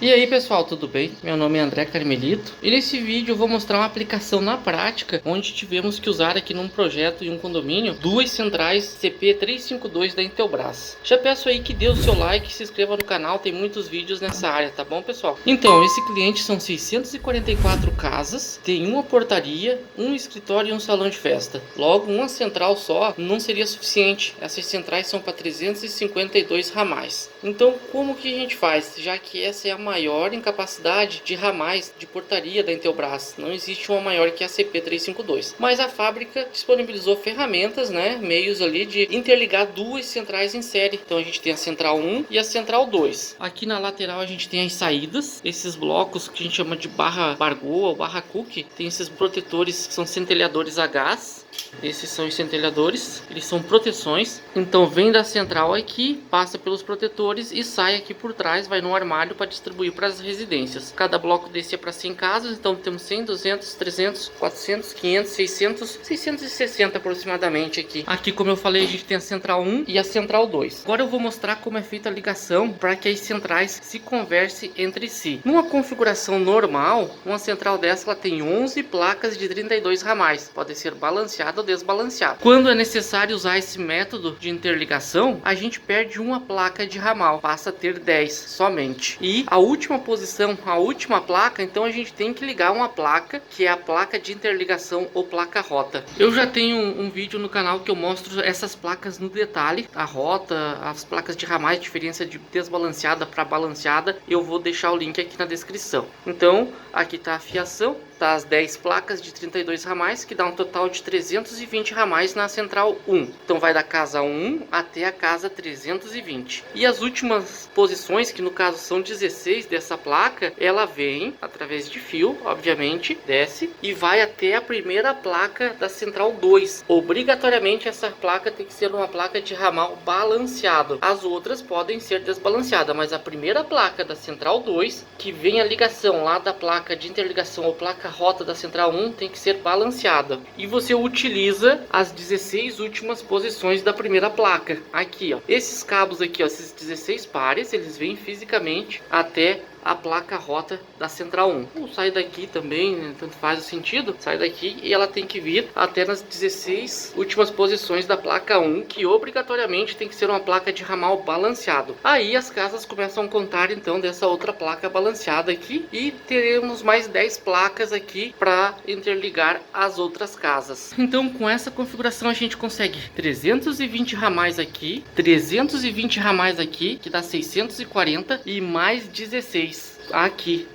E aí pessoal, tudo bem? Meu nome é André Carmelito e nesse vídeo eu vou mostrar uma aplicação na prática onde tivemos que usar aqui num projeto em um condomínio duas centrais CP352 da Intelbras. Já peço aí que dê o seu like e se inscreva no canal, tem muitos vídeos nessa área, tá bom pessoal? Então, esse cliente são 644 casas, tem uma portaria, um escritório e um salão de festa. Logo, uma central só não seria suficiente, essas centrais são para 352 ramais. Então, como que a gente faz? Já que essa é a maior em capacidade de ramais de portaria da Intelbras, não existe uma maior que a CP352, mas a fábrica disponibilizou ferramentas, meios ali de interligar duas centrais em série. Então a gente tem a central 1 e a central 2. Aqui na lateral a gente tem as saídas, esses blocos que a gente chama de barra Bargoa ou barra Cook, tem esses protetores que são centelhadores a gás. Esses são os centelhadores, eles são proteções. Então vem da central aqui, passa pelos protetores e sai aqui por trás, vai no armário para distribuir para as residências. Cada bloco desse é para 100 casas, então temos 100, 200, 300, 400, 500, 600, 660 aproximadamente aqui. Aqui, como eu falei, a gente tem a central 1 e a central 2. Agora eu vou mostrar como é feita a ligação para que as centrais se conversem entre si. Numa configuração normal, uma central dessa ela tem 11 placas de 32 ramais, pode ser balanceada ou desbalanceada. Quando é necessário usar esse método de interligação, a gente perde uma placa de ramal, passa a ter 10 somente. E a última posição, a última placa, então a gente tem que ligar uma placa, que é a placa de interligação ou placa rota. Eu já tenho um vídeo no canal que eu mostro essas placas no detalhe, a rota, as placas de ramais, diferença de desbalanceada para balanceada, eu vou deixar o link aqui na descrição. Então, aqui está a fiação. Tá as 10 placas de 32 ramais, que dá um total de 320 ramais na central 1. Então vai da casa 1 até a casa 320. E as últimas posições, que no caso são 16 dessa placa, ela vem através de fio, obviamente, desce e vai até a primeira placa da central 2. Obrigatoriamente essa placa tem que ser uma placa de ramal balanceado. As outras podem ser desbalanceadas, mas a primeira placa da central 2, que vem a ligação lá da placa de interligação ou placa rota da central 1, tem que ser balanceada. E você utiliza as 16 últimas posições da primeira placa. Aqui, ó. Esses cabos aqui, ó, esses 16 pares, eles vêm fisicamente até a placa rota da central 1. Ou sai daqui também, tanto faz o sentido, sai daqui e ela tem que vir até nas 16 últimas posições da placa 1, que obrigatoriamente tem que ser uma placa de ramal balanceado. Aí as casas começam a contar então dessa outra placa balanceada aqui e teremos mais 10 placas aqui para interligar as outras casas. Então com essa configuração a gente consegue 320 ramais aqui, 320 ramais aqui, que dá 640 e mais 16 aqui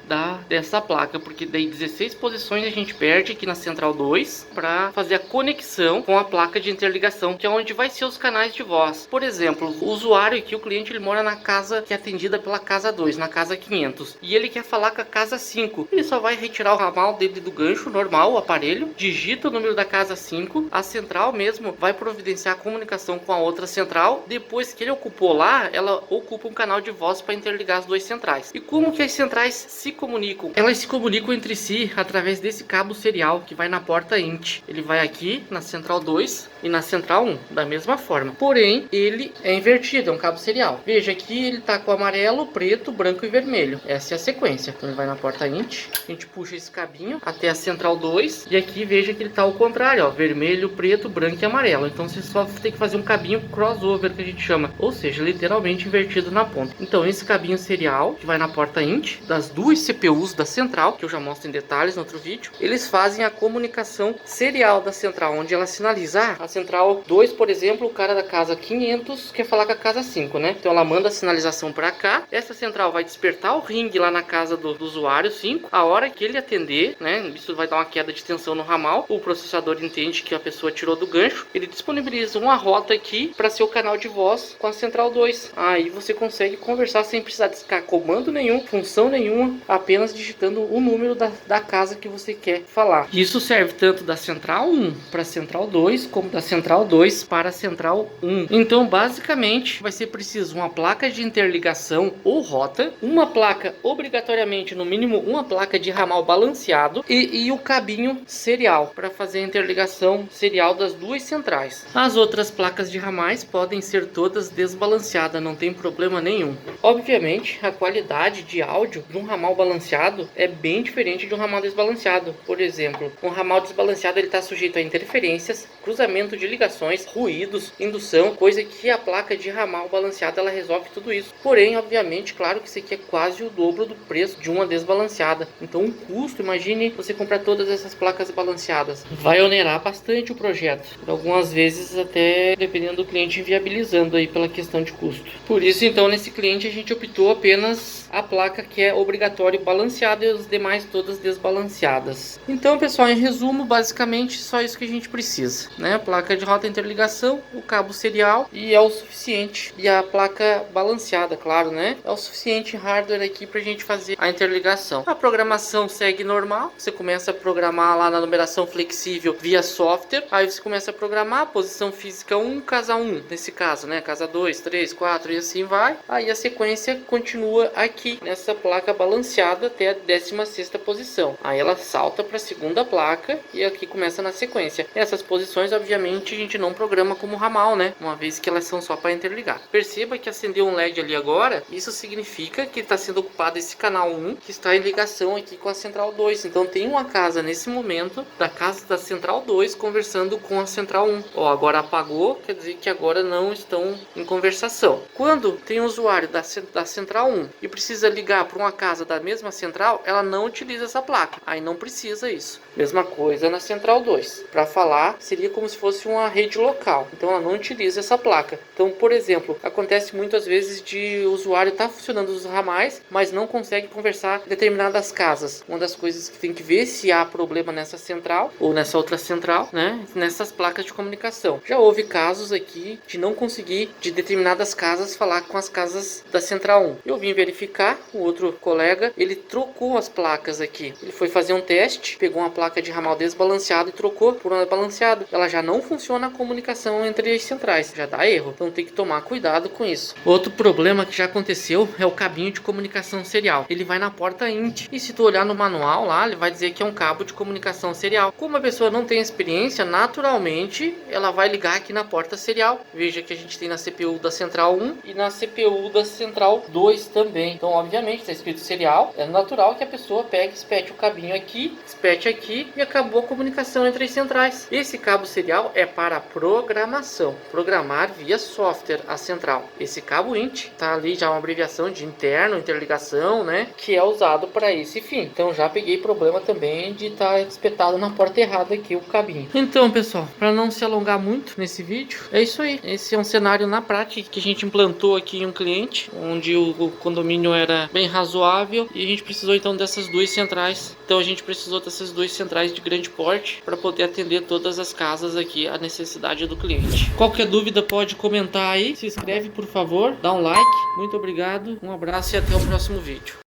dessa placa, porque daí 16 posições a gente perde aqui na central 2 para fazer a conexão com a placa de interligação, que é onde vai ser os canais de voz. Por exemplo, o usuário aqui, o cliente, ele mora na casa que é atendida pela casa 2, na casa 500, e ele quer falar com a casa 5. Ele só vai retirar o ramal dele do gancho normal, o aparelho, digita o número da casa 5, a central mesmo vai providenciar a comunicação com a outra central. Depois que ele ocupou lá, ela ocupa um canal de voz para interligar as duas centrais. E como que as centrais se comunicam? Elas se comunicam entre si através desse cabo serial que vai na porta INT. Ele vai aqui na central 2 e na central 1, da mesma forma. Porém, ele é invertido, é um cabo serial. Veja aqui, ele tá com amarelo, preto, branco e vermelho. Essa é a sequência. Então ele vai na porta INT, a gente puxa esse cabinho até a central 2 e aqui veja que ele tá ao contrário, ó, vermelho, preto, branco e amarelo. Então você só tem que fazer um cabinho crossover, que a gente chama, ou seja, literalmente invertido na ponta. Então esse cabinho serial que vai na porta INT das duas CPUs da central, que eu já mostro em detalhes no outro vídeo, eles fazem a comunicação serial da central, onde ela sinaliza a central 2, por exemplo, o cara da casa 500 quer falar com a casa 5, né? Então ela manda a sinalização para cá, essa central vai despertar o ringue lá na casa do usuário 5, a hora que ele atender, né? Isso vai dar uma queda de tensão no ramal, o processador entende que a pessoa tirou do gancho, ele disponibiliza uma rota aqui para ser o canal de voz com a central 2. Aí você consegue conversar sem precisar discar comando nenhum, função nenhuma, apenas digitando o número da casa que você quer falar. Isso serve tanto da central 1 para a central 2, como da central 2 para a central 1. Então basicamente vai ser preciso uma placa de interligação ou rota, uma placa, obrigatoriamente no mínimo uma placa de ramal balanceado e o cabinho serial para fazer a interligação serial das duas centrais. As outras placas de ramais podem ser todas desbalanceadas, não tem problema nenhum. Obviamente a qualidade de áudio de um ramal balanceado é bem diferente de um ramal desbalanceado. Por exemplo, um ramal desbalanceado ele está sujeito a interferências, cruzamento de ligações, ruídos, indução, coisa que a placa de ramal balanceado ela resolve tudo isso. Porém, obviamente, claro que isso aqui é quase o dobro do preço de uma desbalanceada. Então, o custo, imagine você comprar todas essas placas balanceadas, vai onerar bastante o projeto. Algumas vezes até dependendo do cliente inviabilizando aí pela questão de custo. Por isso, então, nesse cliente a gente optou apenas a placa que é obrigatório balanceada e as demais todas desbalanceadas. Então, pessoal, em resumo, basicamente só isso que a gente precisa, né? A placa de rota interligação, o cabo serial e é o suficiente. E a placa balanceada, claro, né? É o suficiente hardware aqui pra gente fazer a interligação. A programação segue normal. Você começa a programar lá na numeração flexível via software. Aí você começa a programar a posição física 1, casa 1, nesse caso, né? Casa 2, 3, 4 e assim vai. Aí a sequência continua aqui nessa placa balanceada até a 16ª posição. Aí ela salta para a segunda placa e aqui começa na sequência. Essas posições, obviamente, a gente não programa como ramal, né? Uma vez que elas são só para interligar. Perceba que acendeu um LED ali agora, isso significa que está sendo ocupado esse canal 1 que está em ligação aqui com a central 2. Então tem uma casa nesse momento da casa da central 2 conversando com a central 1. Ó, agora apagou, quer dizer que agora não estão em conversação. Quando tem um usuário da central 1 e precisa ligar para uma casa da mesma central, ela não utiliza essa placa. Aí não precisa isso. Mesma coisa na central 2. Para falar, seria como se fosse uma rede local. Então ela não utiliza essa placa. Então, por exemplo, acontece muitas vezes de o usuário estar funcionando os ramais, mas não consegue conversar em determinadas casas. Uma das coisas que tem que ver se há problema nessa central ou nessa outra central, né? Nessas placas de comunicação. Já houve casos aqui de não conseguir de determinadas casas falar com as casas da central 1. Eu vim verificar, o outro colega, ele trocou as placas aqui. Ele foi fazer um teste, pegou uma placa de ramal desbalanceado e trocou por uma balanceada. Ela já não funciona a comunicação entre as centrais, já dá erro. Então tem que tomar cuidado com isso. Outro problema que já aconteceu é o cabinho de comunicação serial. Ele vai na porta INT e se tu olhar no manual lá, ele vai dizer que é um cabo de comunicação serial. Como a pessoa não tem experiência, naturalmente ela vai ligar aqui na porta serial. Veja que a gente tem na CPU da central 1 e na CPU da central 2 também. Então, obviamente, está escrito serial. É natural que a pessoa pegue, espete o cabinho aqui, espete aqui e acabou a comunicação entre as centrais. Esse cabo serial é para programação. Programar via software a central. Esse cabo INT tá ali já uma abreviação de interno, interligação, né? Que é usado para esse fim. Então, já peguei problema também de estar espetado na porta errada aqui o cabinho. Então, pessoal, para não se alongar muito nesse vídeo, é isso aí. Esse é um cenário na prática que a gente implantou aqui em um cliente, onde o condomínio era bem razoável e a gente precisou então dessas duas centrais. Então a gente precisou dessas duas centrais de grande porte para poder atender todas as casas aqui, a necessidade do cliente. Qualquer dúvida pode comentar aí, se inscreve por favor, dá um like. Muito obrigado, um abraço e até o próximo vídeo.